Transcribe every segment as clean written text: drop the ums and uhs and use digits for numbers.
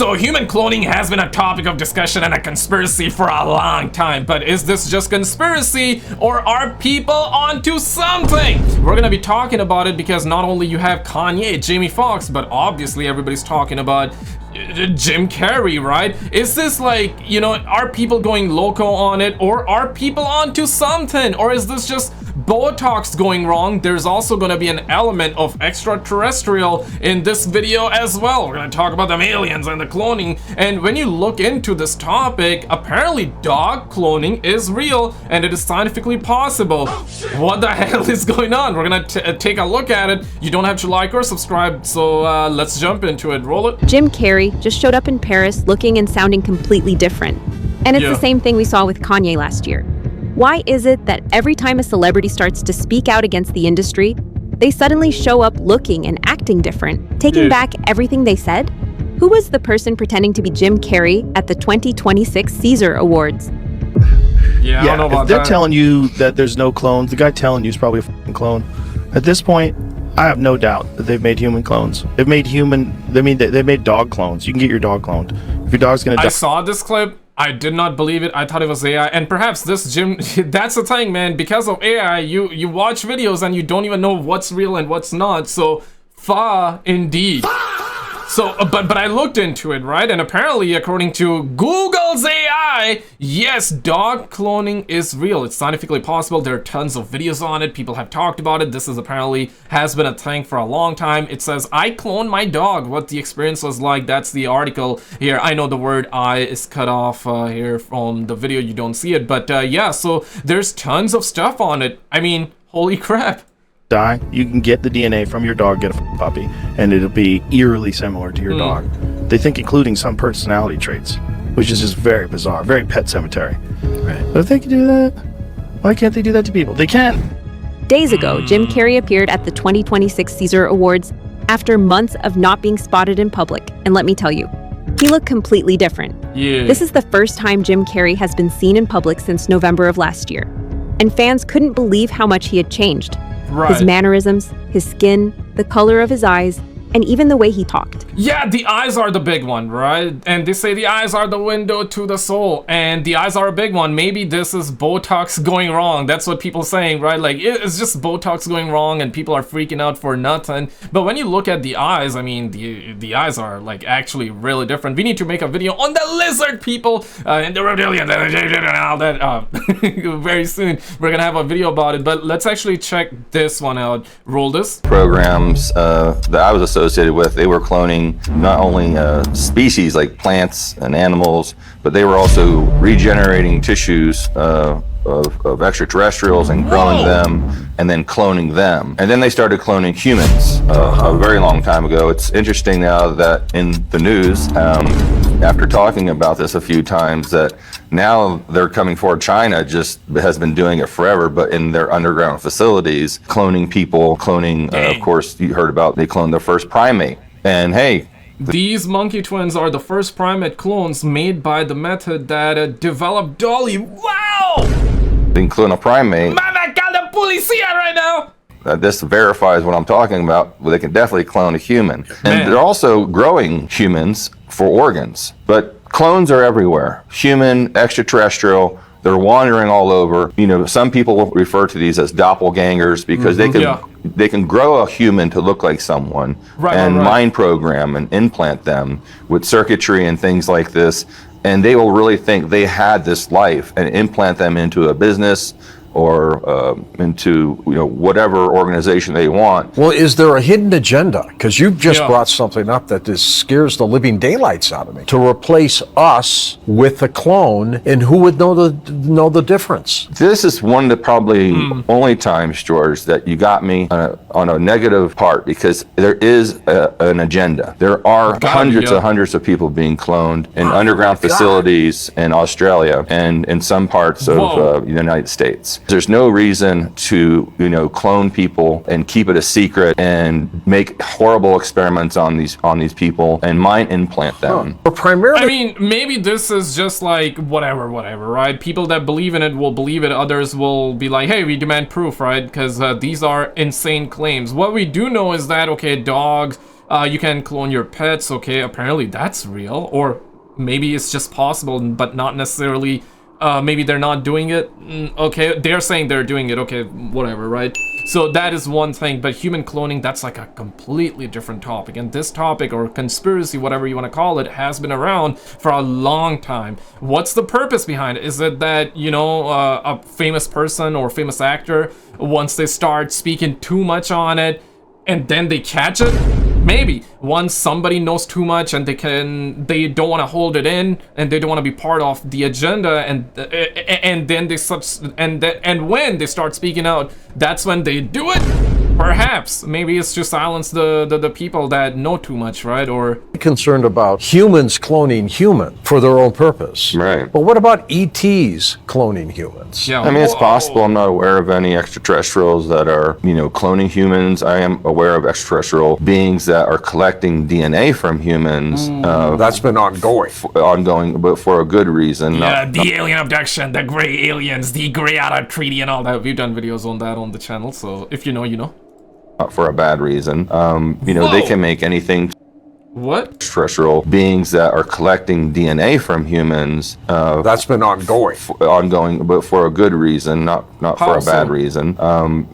So human cloning has been a topic of discussion and a conspiracy for a long time, but is this just conspiracy or are people onto something? We're gonna be talking about it because not only you have Kanye, Jamie Foxx, but obviously everybody's talking about Jim Carrey, right? Is this like, you know, are people going loco on it, or are people onto something, or is this just Botox going wrong? There's also going to be an element of extraterrestrial in this video as well. We're going to talk about them aliens and the cloning, and when you look into this topic, apparently dog cloning is real and it is scientifically possible. What the hell is going on? We're going to take a look at it. You don't have to like or subscribe, so let's jump into it. Roll it. Jim Carrey just showed up in Paris looking and sounding completely different. And it's the same thing we saw with Kanye last year. Why is it that every time a celebrity starts to speak out against the industry, they suddenly show up looking and acting different, taking back everything they said? Who was the person pretending to be Jim Carrey at the 2026 Caesar Awards? Yeah, I don't know about if they're that. telling you that there's no clones, the guy telling you is probably a fucking clone. At this point, I have no doubt that they've made human clones. They've made dog clones. You can get your dog cloned. If your dog's gonna die. I saw this clip. I did not believe it. I thought it was AI, and perhaps this Jim. That's the thing, man. Because of AI, you watch videos and you don't even know what's real and what's not. So, indeed. So, but I looked into it, right? And apparently, according to Google's AI, yes, dog cloning is real. It's scientifically possible. There are tons of videos on it. People have talked about it. This is apparently has been a thing for a long time. It says, I cloned my dog. What the experience was like. That's the article here. I know the word I is cut off here from the video. You don't see it. But yeah, so there's tons of stuff on it. I mean, holy crap. Die, you can get the DNA from your dog, get a puppy, and it'll be eerily similar to your dog. They think including some personality traits, which is just very bizarre, very Pet Cemetery. Right. But if they can do that, why can't they do that to people? They can. Days ago, Jim Carrey appeared at the 2026 Caesar Awards after months of not being spotted in public. And let me tell you, he looked completely different. Yeah. This is the first time Jim Carrey has been seen in public since November of last year. And fans couldn't believe how much he had changed. Right. His mannerisms, his skin, the color of his eyes, and even the way he talked. Yeah, the eyes are the big one, right? And they say the eyes are the window to the soul, and the eyes are a big one. Maybe this is Botox going wrong. That's what people saying, right? Like, it's just Botox going wrong and people are freaking out for nothing. But when you look at the eyes, I mean, the eyes are like actually really different. We need to make a video on the lizard people and the reptilians and all that very soon. We're gonna have a video about it, but let's actually check this one out. Roll this. Programs that I was associated with, they were cloning not only species like plants and animals, but they were also regenerating tissues of extraterrestrials and growing them and then cloning them. And then they started cloning humans a very long time ago. It's interesting now that in the news, after talking about this a few times, that now they're coming forward. China just has been doing it forever, but in their underground facilities, cloning people, cloning, of course, you heard about, they cloned their first primate. And hey, these monkey twins are the first primate clones made by the method that developed Dolly. Wow! They can clone a primate. Mama got the policia right now! This verifies what I'm talking about. Well, they can definitely clone a human. Man. And they're also growing humans for organs. But clones are everywhere. Human, extraterrestrial, they're wandering all over. You know, some people refer to these as doppelgangers because they can grow a human to look like someone and mind program and implant them with circuitry and things like this. And they will really think they had this life and implant them into a business or into whatever organization they want. Well, is there a hidden agenda? Because you've just brought something up that just scares the living daylights out of me. To replace us with a clone, and who would know the difference? This is one of the probably only times, George, that you got me on a negative part, because there is an agenda. There are hundreds of people being cloned in underground facilities in Australia and in some parts of the United States. There's no reason to, clone people and keep it a secret and make horrible experiments on these people and mind implant them. But primarily, I mean, maybe this is just like whatever, right? People that believe in it will believe it. Others will be like, hey, we demand proof, right? Because these are insane claims. What we do know is that, okay, dogs You can clone your pets. Okay, apparently that's real. Or maybe it's just possible, but not necessarily. Maybe they're not doing it. Okay, they're saying they're doing it. Okay, whatever, right? So that is one thing, but human cloning, that's like a completely different topic. And this topic, or conspiracy, whatever you want to call it, has been around for a long time. What's the purpose behind it? Is it that, you know, a famous person or famous actor, once they start speaking too much on it, and then they catch it? Maybe once somebody knows too much and they don't want to hold it in and they don't want to be part of the agenda, and then when they start speaking out, that's when they do it. Perhaps maybe it's to silence the people that know too much, right? Or concerned about humans cloning human for their own purpose. Right. But what about ETs cloning humans? yeah, I mean, it's possible. I'm not aware of any extraterrestrials that are, you know, cloning humans. I am aware of extraterrestrial beings that are collecting DNA from humans. That's been ongoing. But for a good reason. Yeah, the alien abduction, the gray aliens, the Grey Outer Treaty, and all that. We've done videos on that on the channel, so if you know, you know. Not for a bad reason. You know, they can make anything. What? Extraterrestrial beings that are collecting DNA from humans. That's been ongoing, but for a good reason, not for a bad reason.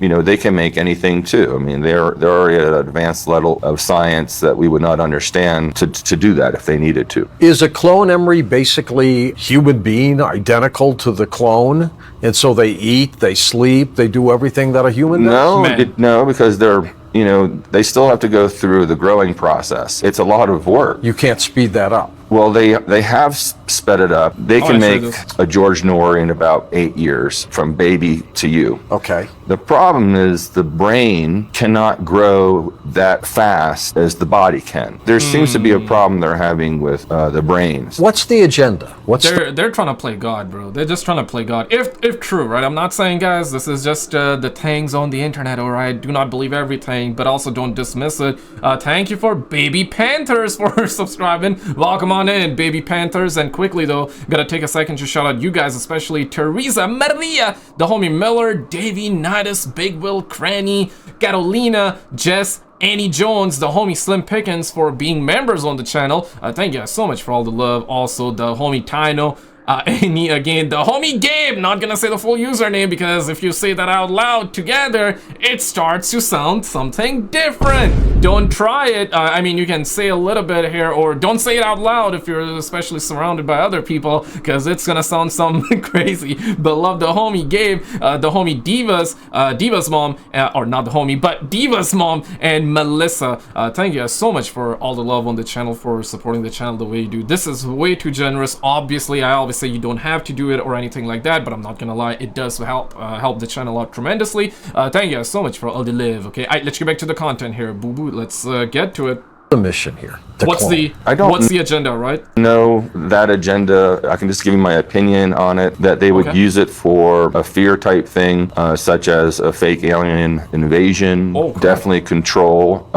You know, they can make anything too. I mean, they're already at an advanced level of science that we would not understand to do that if they needed to. Is a clone, Emery, basically human being identical to the clone? And so they eat, they sleep, they do everything that a human does? No, because they're, you know, they still have to go through the growing process. It's a lot of work. You can't speed that up. Well, they have sped it up. They can make a George Nor in about 8 years, from baby to you. Okay. The problem is the brain cannot grow that fast as the body can. There seems to be a problem they're having with the brains. What's the agenda? They're trying to play God, bro. They're just trying to play God. If true, right? I'm not saying, guys, this is just the things on the internet, all right? Do not believe everything, but also don't dismiss it. Thank you for Baby Panthers for subscribing. Welcome on in, Baby Panthers. And quickly though, gotta take a second to shout out you guys, especially Teresa Maria, the homie Miller, Davey Nidus, Big Will, Cranny, Carolina, Jess, Annie Jones, the homie Slim Pickens for being members on the channel. Thank you guys so much for all the love. Also the homie Tino, Annie again, the homie Gabe. Not gonna say the full username because if you say that out loud together, it starts to sound something different. Don't try it. I mean, you can say a little bit here, or don't say it out loud if you're especially surrounded by other people, because it's gonna sound something crazy. But love the homie Gabe, the homie Diva's mom, or not the homie, but Diva's mom, and Melissa. Thank you guys so much for all the love on the channel, for supporting the channel the way you do. This is way too generous. Obviously, I always say you don't have to do it or anything like that, but I'm not gonna lie, it does help the channel out tremendously. Thank you guys so much for all the love. Okay, all right, let's get back to the content here. Boo boo, let's get to it. The mission here. What's the agenda, right? No, that agenda, I can just give you my opinion on it, that they would use it for a fear type thing, such as a fake alien invasion, definitely control,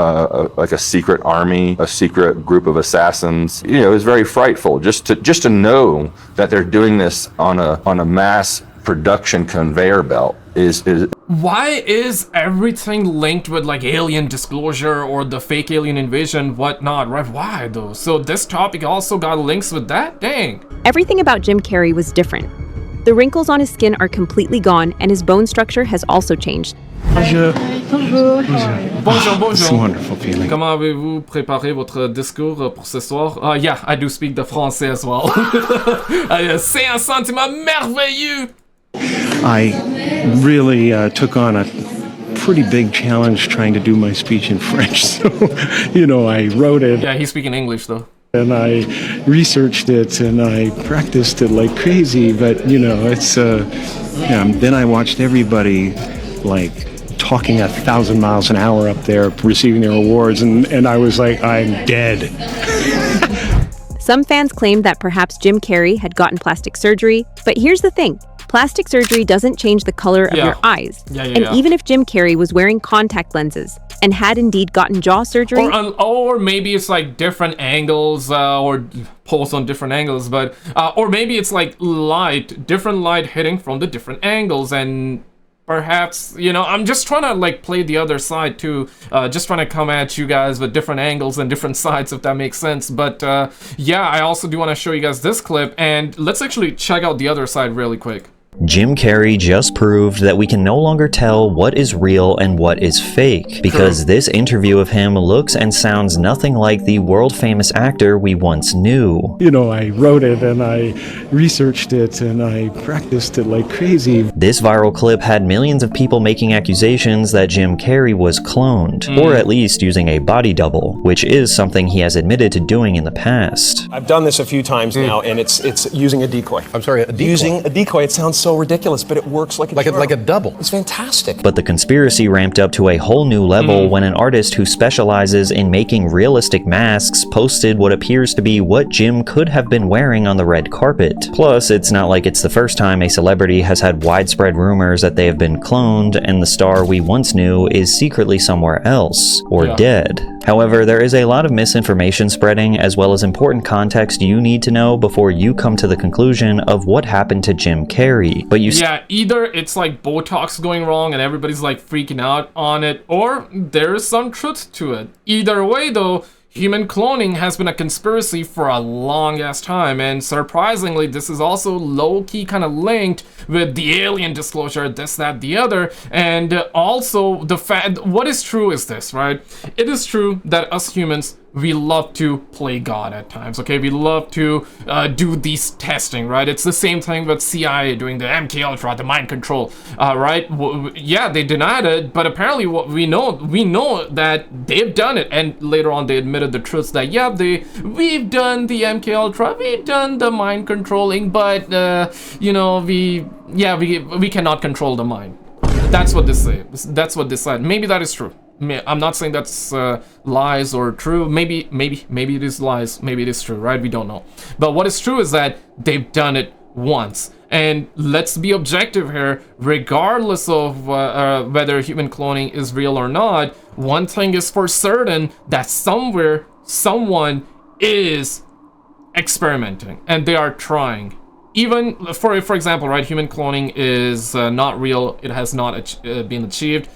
like a secret army, a secret group of assassins. You know, it's very frightful just to know that they're doing this on a mass production conveyor belt. Why is everything linked with like alien disclosure or the fake alien invasion, whatnot, right? Why though? So this topic also got links with that? Dang. Everything about Jim Carrey was different. The wrinkles on his skin are completely gone, and his bone structure has also changed. Bonjour. Bonjour, bonjour. It's a wonderful feeling. Comment avez-vous préparé votre discours pour ce soir? Yeah, I do speak the français as well. C'est un sentiment merveilleux. I really took on a pretty big challenge trying to do my speech in French. So, you know, I wrote it. Yeah, he's speaking English though. And I researched it and I practiced it like crazy. But, you know, it's, then I watched everybody like talking 1,000 miles an hour up there receiving their awards. And I was like, I'm dead. Some fans claimed that perhaps Jim Carrey had gotten plastic surgery. But here's the thing. Plastic surgery doesn't change the color of your eyes. Even if Jim Carrey was wearing contact lenses and had indeed gotten jaw surgery... Or maybe it's like different angles or pulse on different angles, but... or maybe it's like different light hitting from the different angles, and perhaps, you know, I'm just trying to like play the other side too, just trying to come at you guys with different angles and different sides, if that makes sense. But yeah, I also do want to show you guys this clip, and let's actually check out the other side really quick. Jim Carrey just proved that we can no longer tell what is real and what is fake, because this interview of him looks and sounds nothing like the world-famous actor we once knew. You know, I wrote it and I researched it and I practiced it like crazy. This viral clip had millions of people making accusations that Jim Carrey was cloned, or at least using a body double, which is something he has admitted to doing in the past. I've done this a few times now, and it's using a decoy. I'm sorry, a decoy? Using a decoy. It sounds so ridiculous, but it works like a double. It's fantastic. But the conspiracy ramped up to a whole new level when an artist who specializes in making realistic masks posted what appears to be what Jim could have been wearing on the red carpet. Plus, it's not like it's the first time a celebrity has had widespread rumors that they have been cloned and the star we once knew is secretly somewhere else, or dead. However, there is a lot of misinformation spreading, as well as important context you need to know before you come to the conclusion of what happened to Jim Carrey. But yeah, either it's like Botox going wrong and everybody's like freaking out on it, or there's some truth to it. Either way though, human cloning has been a conspiracy for a long ass time, and surprisingly this is also low-key kind of linked with the alien disclosure, this, that, the other. And also the fact, what is true is this, right? It is true that us humans, we love to play God at times, okay? We love to do these testing, right? It's the same thing with CIA doing the MK Ultra, the mind control, right? Yeah, they denied it, but apparently what we know that they've done it, and later on they admitted the truth that yeah, we've done the MK Ultra, we've done the mind controlling, but you know, we cannot control the mind. That's what they say. That's what they said. Maybe that is true. I'm not saying that's lies or true. Maybe it is lies. Maybe it is true, right? We don't know. But what is true is that they've done it once. And let's be objective here. Regardless of whether human cloning is real or not, one thing is for certain, that somewhere someone is experimenting and they are trying. Even for example, right? Human cloning is not real. It has not been achieved.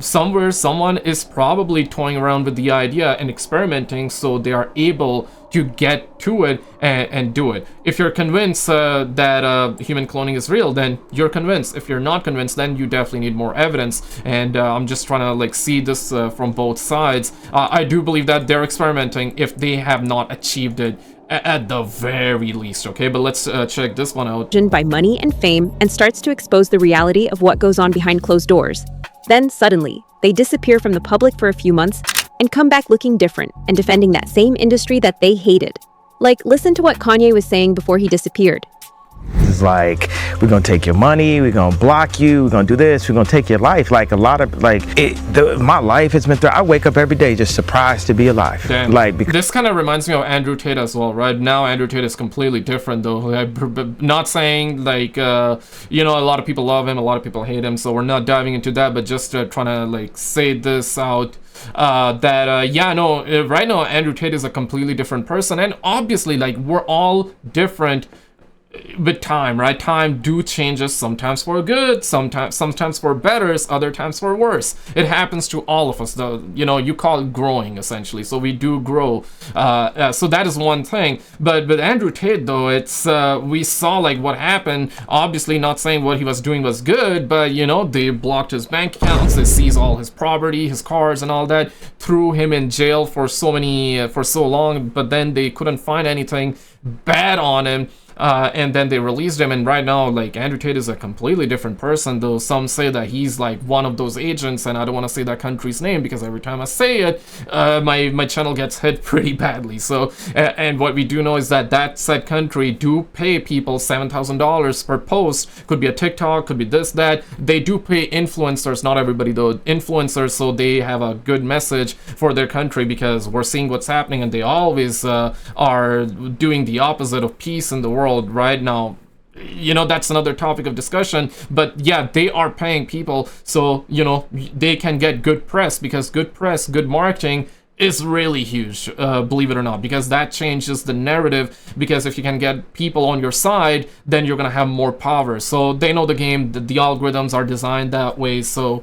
Somewhere someone is probably toying around with the idea and experimenting, so they are able to get to it and do it. If you're convinced that human cloning is real, then you're convinced. If you're not convinced, then you definitely need more evidence. And I'm just trying to like see this from both sides. I do believe that they're experimenting if they have not achieved it at the very least, okay? But let's check this one out. By money and fame, and starts to expose the reality of what goes on behind closed doors. Then suddenly, they disappear from the public for a few months and come back looking different and defending that same industry that they hated. Like, listen to what Kanye was saying before he disappeared. It's like, we're gonna take your money, we're gonna block you, we're gonna do this, we're gonna take your life. Like a lot of, my life has been through, I wake up every day just surprised to be alive. Damn. Like, this kind of reminds me of Andrew Tate as well, right? Now Andrew Tate is completely different though. Not saying like, you know, a lot of people love him, a lot of people hate him, so we're not diving into that, but just trying to like say this out. Yeah, no, right now Andrew Tate is a completely different person, and obviously like we're all different with time, right? Time do changes, sometimes for good, sometimes for better, other times for worse. It happens to all of us, though. You know, you call it growing essentially, so we do grow. So that is one thing. But with Andrew Tate though, it's we saw like what happened. Obviously not saying what he was doing was good, but you know, they blocked his bank accounts, they seized all his property, his cars and all that, threw him in jail for so long, but then they couldn't find anything bad on him. And then they released him, and right now like Andrew Tate is a completely different person, though some say that he's like one of those agents, and I don't want to say that country's name because every time I say it my channel gets hit pretty badly. So and what we do know is that said country do pay people $7,000 per post. Could be a TikTok, could be this, that. They do pay influencers, not everybody though, influencers, so they have a good message for their country, because we're seeing what's happening and they always are doing the opposite of peace in the world right now. You know, that's another topic of discussion, but yeah, they are paying people, so you know, they can get good press, because good press, good marketing is really huge, believe it or not, because that changes the narrative. Because if you can get people on your side, then you're gonna have more power. So they know the game, the algorithms are designed that way. So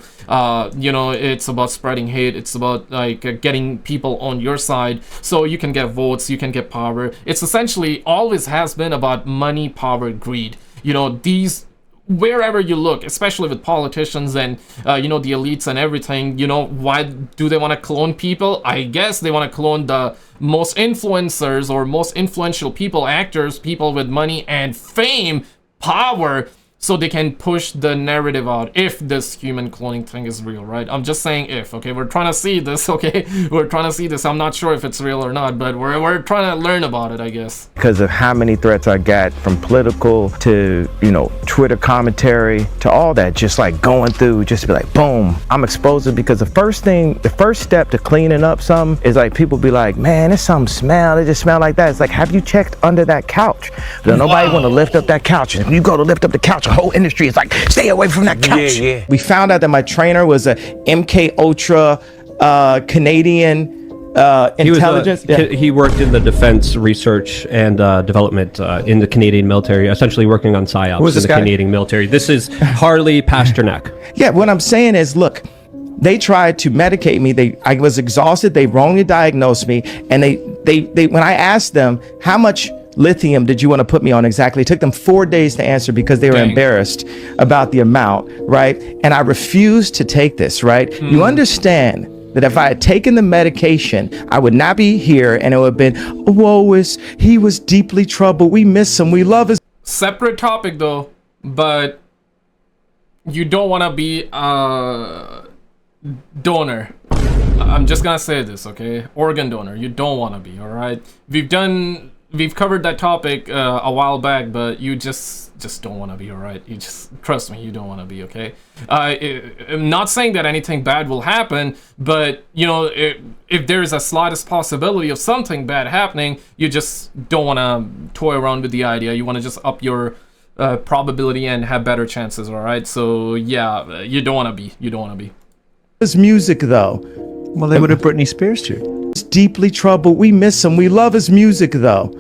you know, it's about spreading hate, it's about like getting people on your side so you can get votes, you can get power. It's essentially always has been about money, power, greed. You know, these, wherever you look, especially with politicians and you know, the elites and everything, you know, why do they want to clone people? I guess they want to clone the most influencers or most influential people, actors, people with money and fame, power, so they can push the narrative out if this human cloning thing is real, right? I'm just saying if, okay? We're trying to see this, okay? We're trying to see this. I'm not sure if it's real or not, but we're trying to learn about it, I guess. Because of how many threats I got from political to, you know, Twitter commentary to all that, just like going through, just to be like, boom, I'm exposed it. Because the first step to cleaning up something is like people be like, man, there's some smell, it just smell like that. It's like, have you checked under that couch? Nobody want to lift up that couch. And if you go to lift up the couch, the whole industry is like, stay away from that couch. Yeah. We found out that my trainer was a MK Ultra Canadian intelligence. He worked in the defense research and development in the Canadian military, essentially working on psyops in the Canadian military. This is Harley Pasternak. Yeah, what I'm saying is, look, they tried to medicate me. I was exhausted. They wrongly diagnosed me, and they when I asked them how much lithium did you want to put me on exactly, it took them 4 days to answer because they were embarrassed about the amount, right? And I refused to take this, right? You understand that if I had taken the medication, I would not be here, and it would have been, he was deeply troubled. We miss him. We love his. Separate topic though, but you don't want to be a donor. I'm just gonna say this, okay? Organ donor. You don't want to be, all right? We've covered that topic a while back, but you just don't want to be, all right? You just, trust me, you don't want to be, okay? I'm not saying that anything bad will happen, but, you know, if there's a slightest possibility of something bad happening, you just don't want to toy around with the idea. You want to just up your probability and have better chances, all right? So, yeah, you don't want to be. You don't want to be. His music, though. Well, they would have Britney Spears too. He's deeply troubled. We miss him. We love his music, though.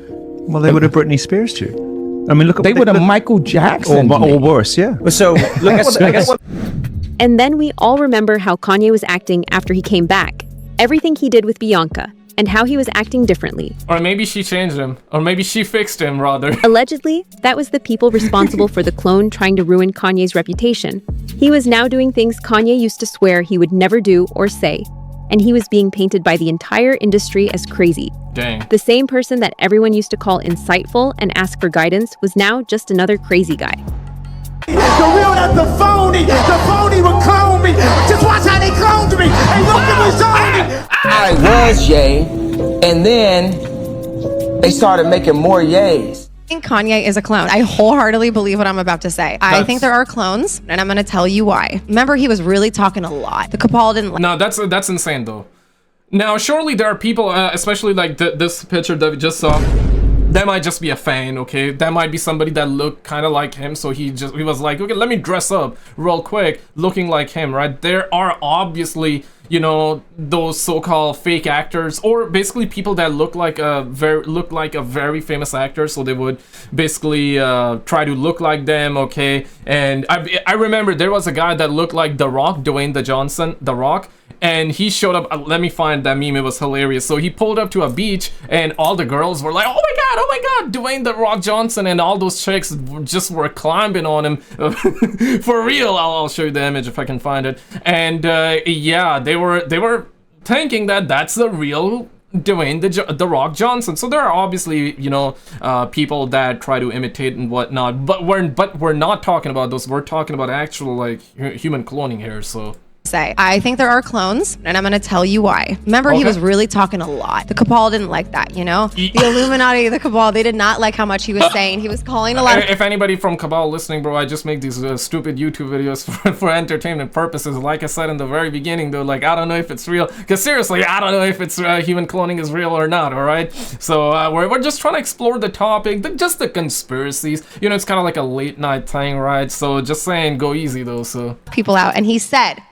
Well, they would have Britney Spears too. I mean, look at they would have Michael Jackson or worse, yeah. So look at And then we all remember how Kanye was acting after he came back, everything he did with Bianca, and how he was acting differently. Or maybe she changed him, or maybe she fixed him, rather. Allegedly, that was the people responsible for the clone trying to ruin Kanye's reputation. He was now doing things Kanye used to swear he would never do or say, and he was being painted by the entire industry as crazy. Dang. The same person that everyone used to call insightful and ask for guidance was now just another crazy guy. The real, not the phony. The phony would clone me. Just watch how they cloned me. Hey, look at me, I was Ye, and then they started making more Yays. I think Kanye is a clone. I wholeheartedly believe what I'm about to say. I think there are clones, and I'm going to tell you why. Remember, he was really talking a lot. The cabal didn't like. No, that's insane though. Now, surely there are people, especially like this picture that we just saw. That might just be a fan, okay? That might be somebody that looked kind of like him, so he was like, okay, let me dress up real quick, looking like him, right? There are obviously, you know, those so-called fake actors, or basically people that look like a very famous actor, so they would basically try to look like them, okay? And I remember there was a guy that looked like The Rock, Dwayne The Rock, and he showed up. Let me find that meme. It was hilarious. So he pulled up to a beach, and all the girls were like, oh my god, Dwayne The Rock Johnson, and all those chicks just were climbing on him. For real. I'll show you the image if I can find it. And yeah, they were thinking that that's the real Dwayne the Rock Johnson. So there are obviously, you know, people that try to imitate and whatnot, but we're not talking about those. We're talking about actual like human cloning here. So say. I think there are clones, and I'm going to tell you why. Remember, he was really talking a lot. The cabal didn't like that, you know? The Illuminati, the cabal, they did not like how much he was saying. He was calling a lot of... If anybody from cabal listening, bro, I just make these stupid YouTube videos for entertainment purposes. Like I said in the very beginning, though, like, I don't know if it's real. Because seriously, I don't know if it's human cloning is real or not, all right? So we're just trying to explore the topic, just the conspiracies. You know, it's kind of like a late night thing, right? So just saying, go easy, though, so... People out, and he said...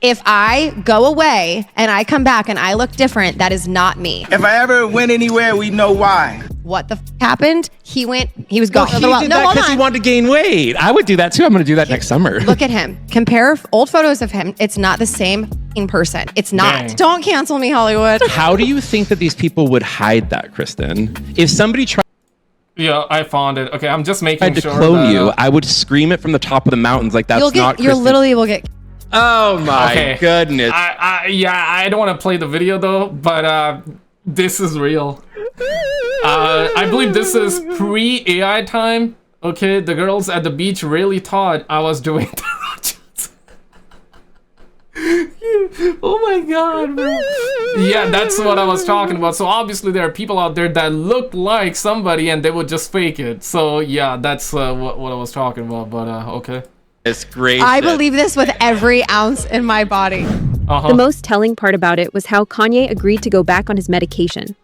If I go away and I come back and I look different, that is not me. If I ever went anywhere, we know why. What the happened? He was gone. Well, he did that because he wanted to gain weight. I would do that too. I'm going to do that next summer. Look at him. Compare old photos of him. It's not the same person. It's not. Dang. Don't cancel me, Hollywood. How do you think that these people would hide that, Kristen? If somebody tried Yeah, I found it. Okay, I'm just making to sure clone that, you, I would scream it from the top of the mountains like that's not Kristen. You literally will get. Oh my goodness. I don't want to play the video though, but this is real. I believe this is pre-AI time. Okay, the girls at the beach really thought I was doing the Oh my god, bro. Yeah, that's what I was talking about. So obviously there are people out there that look like somebody and they would just fake it. So yeah, that's what I was talking about, but okay. It's great. I believe this with every ounce in my body. The most telling part about it was how Kanye agreed to go back on his medication.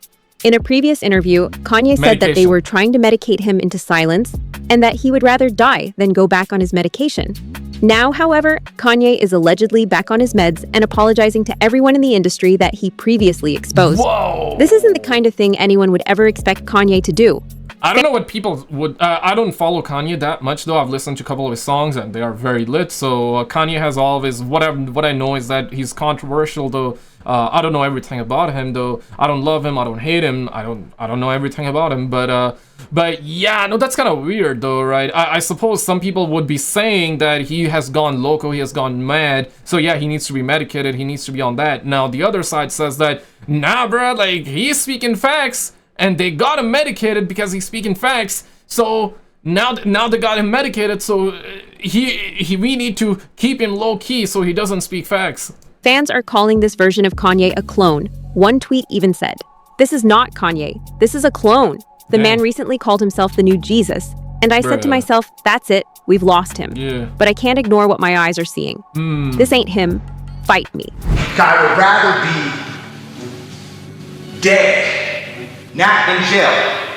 In a previous interview, Kanye said that they were trying to medicate him into silence and that he would rather die than go back on his medication. Now, however, Kanye is allegedly back on his meds and apologizing to everyone in the industry that he previously exposed. Whoa! This isn't the kind of thing anyone would ever expect Kanye to do. I don't know what people would... I don't follow Kanye that much, though. I've listened to a couple of his songs, and they are very lit. So Kanye has all of his... What I know is that he's controversial, though. I don't know everything about him, though. I don't love him. I don't hate him. I don't know everything about him. But yeah, no, that's kind of weird, though, right? I suppose some people would be saying that he has gone loco, he has gone mad. So yeah, he needs to be medicated. He needs to be on that. Now, the other side says that, nah, bruh, like, he's speaking facts. And they got him medicated because he's speaking facts. So now they got him medicated. So we need to keep him low key so he doesn't speak facts. Fans are calling this version of Kanye a clone. One tweet even said, "This is not Kanye. This is a clone." The man recently called himself the new Jesus. And I said to myself, that's it. We've lost him. Yeah. But I can't ignore what my eyes are seeing. This ain't him. Fight me. I would rather be dead. Not in jail,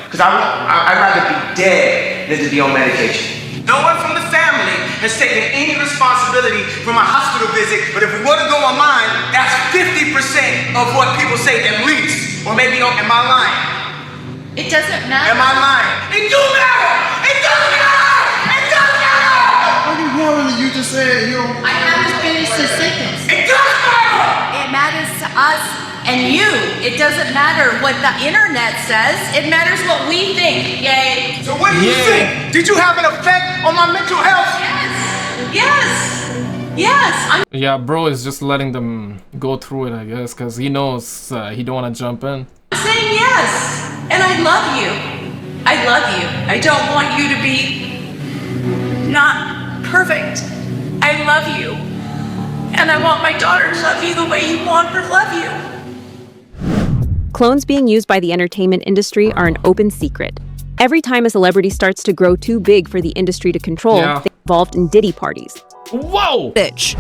because I'd rather be dead than to be on medication. No one from the family has taken any responsibility for my hospital visit, but if we were to go online, that's 50% of what people say at least. Or maybe, am I lying? It doesn't matter. Am I lying? It do matter! It does matter! It does matter! You just said you don't... I haven't finished the sentence. It does matter! It matters to us and you. It doesn't matter what the internet says. It matters what we think. Yay. So what do you think? Did you have an effect on my mental health? Yes. Yeah, bro is just letting them go through it, I guess, because he knows he don't want to jump in. I'm saying yes. And I love you. I love you. I don't want you to be not perfect. I love you. And I want my daughter to love you the way you want her to love you. Clones being used by the entertainment industry are an open secret. Every time a celebrity starts to grow too big for the industry to control, they get involved in Diddy parties. Whoa! Bitch.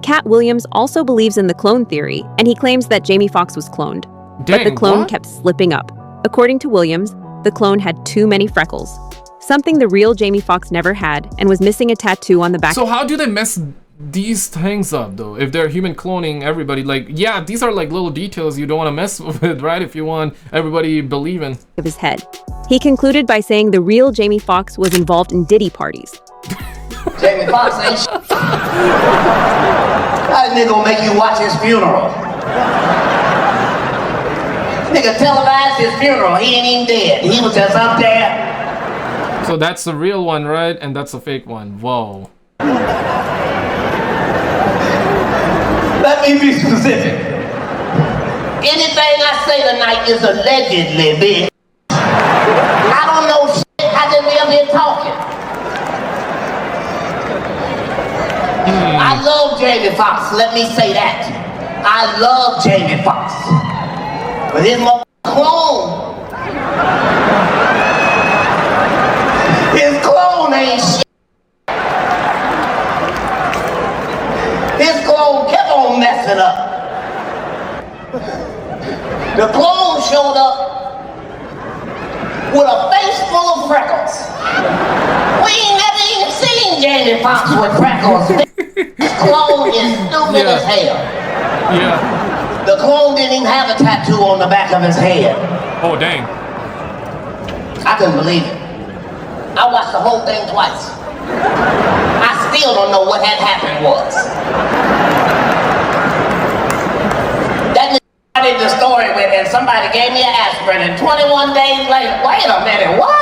Cat Williams also believes in the clone theory, and he claims that Jamie Foxx was cloned. But the clone kept slipping up. According to Williams, the clone had too many freckles, something the real Jamie Foxx never had, and was missing a tattoo on the back. So how do they mess these things up, though? If they're human cloning everybody, like, yeah, these are like little details you don't want to mess with, right? If you want everybody believing. Of his head. He concluded by saying the real Jamie Foxx was involved in Diddy parties. Jamie Foxx ain't shit. That nigga gonna make you watch his funeral. Nigga televised his funeral. He ain't even dead. He was just up there. So that's the real one, right? And that's a fake one. Whoa. Let me be specific. Anything I say tonight is allegedly, bitch. I don't know shit. I just live here talking. I love Jamie Foxx. Let me say that. I love Jamie Foxx. But his clone ain't shit. His clone kept on messing up. The clone showed up with a face full of freckles. We ain't never even seen Jamie Foxx with freckles. clone is stupid as hell. Yeah. The clone didn't even have a tattoo on the back of his head. Oh, dang. I couldn't believe it. I watched the whole thing twice. I still don't know what had happened was. That nigga started the story with, and somebody gave me an aspirin, and 21 days later, wait a minute, what?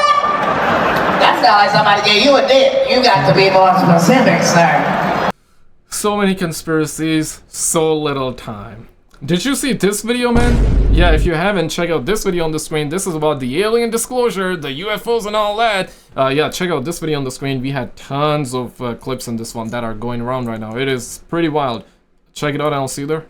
That sounds like somebody gave you a dick. You got to be more specific, sir. So many conspiracies, so little time. Did you see this video, man? Yeah, if you haven't, check out this video on the screen. This is about the alien disclosure, the UFOs and all that. Yeah, check out this video on the screen. We had tons of clips in this one that are going around right now. It is pretty wild. Check it out and I'll see you there.